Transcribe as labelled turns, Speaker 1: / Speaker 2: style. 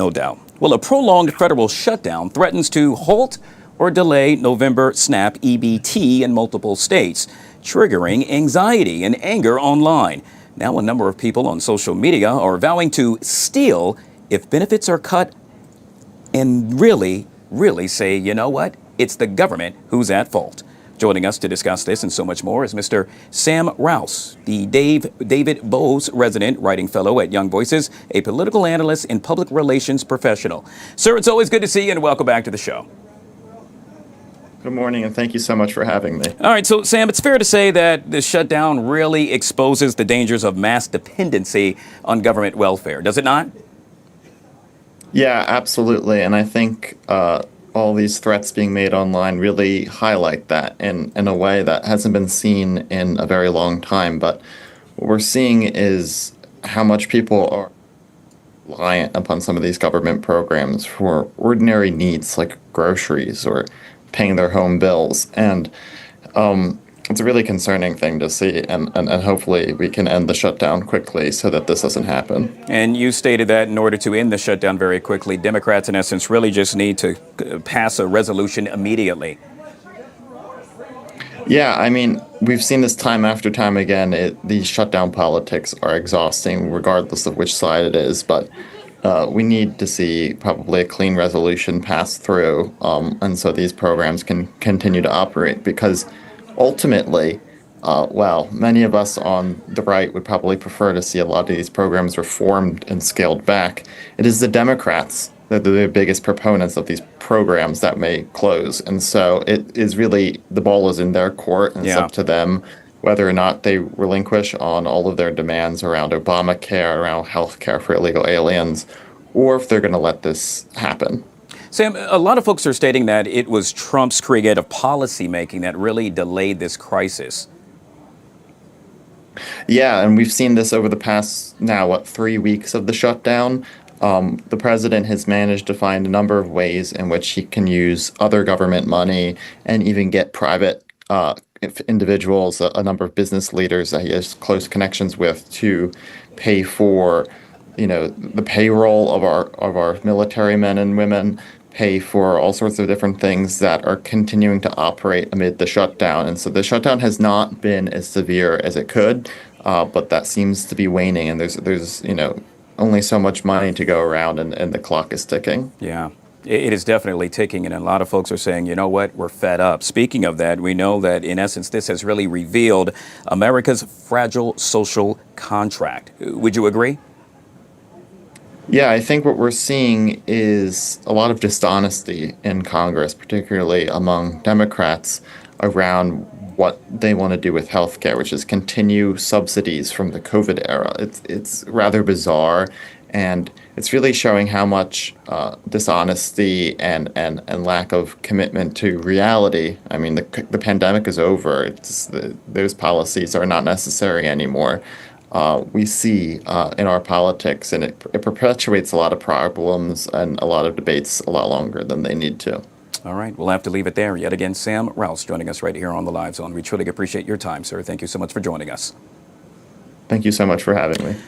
Speaker 1: No doubt. Well, a prolonged federal shutdown threatens to halt or delay November SNAP EBT in multiple states, triggering anxiety and anger online. Now, a number of people on social media are vowing to steal if benefits are cut and really say, you know what? It's the government who's at fault. Joining us to discuss this and so much more is Mr. Sam Raus, the David Bowes resident writing fellow at Young Voices, a political analyst and public relations professional. Sir, it's always good to see you and welcome back to the show.
Speaker 2: Good morning, and thank you so much for having me.
Speaker 1: All right, so Sam, it's fair to say that the shutdown really exposes the dangers of mass dependency on government welfare, does it not?
Speaker 2: Yeah, absolutely, and I think all these threats being made online really highlight that in a way that hasn't been seen in a very long time. But what we're seeing is how much people are reliant upon some of these government programs for ordinary needs like groceries or paying their home bills. And it's a really concerning thing to see, and hopefully we can end the shutdown quickly so that this doesn't happen.
Speaker 1: And you stated that in order to end the shutdown very quickly, Democrats, in essence, really just need to pass a resolution immediately.
Speaker 2: Yeah, I mean, we've seen this time after time again. These shutdown politics are exhausting, regardless of which side it is. But we need to see probably a clean resolution passed through, and so these programs can continue to operate. Because ultimately, many of us on the right would probably prefer to see a lot of these programs reformed and scaled back. It is the Democrats that are the biggest proponents of these programs that may close. And so it is really, the ball is in their court, and it's up to them whether or not they relinquish on all of their demands around Obamacare, around health care for illegal aliens, or if they're going to let this happen.
Speaker 1: Sam, a lot of folks are stating that it was Trump's creative policy making that really delayed this crisis.
Speaker 2: Yeah, and we've seen this over the past, 3 weeks of the shutdown. The president has managed to find a number of ways in which he can use other government money and even get private individuals, a number of business leaders that he has close connections with, to pay for, the payroll of our military men and women, pay for all sorts of different things that are continuing to operate amid the shutdown. And so the shutdown has not been as severe as it could, but that seems to be waning. And there's only so much money to go around, and the clock is ticking.
Speaker 1: Yeah, it is definitely ticking. And a lot of folks are saying, you know what, we're fed up. Speaking of that, we know that in essence, this has really revealed America's fragile social contract. Would you agree?
Speaker 2: Yeah, I think what we're seeing is a lot of dishonesty in Congress, particularly among Democrats, around what they want to do with healthcare, which is continue subsidies from the COVID era. It's rather bizarre, and it's really showing how much dishonesty and lack of commitment to reality. I mean, the pandemic is over. Those policies are not necessary anymore. We see in our politics, and it perpetuates a lot of problems and a lot of debates a lot longer than they need to.
Speaker 1: All right, we'll have to leave it there. Yet again, Sam Raus joining us right here on the Live Zone. We truly appreciate your time, sir. Thank you so much for joining us.
Speaker 2: Thank you so much for having me.
Speaker 1: Well,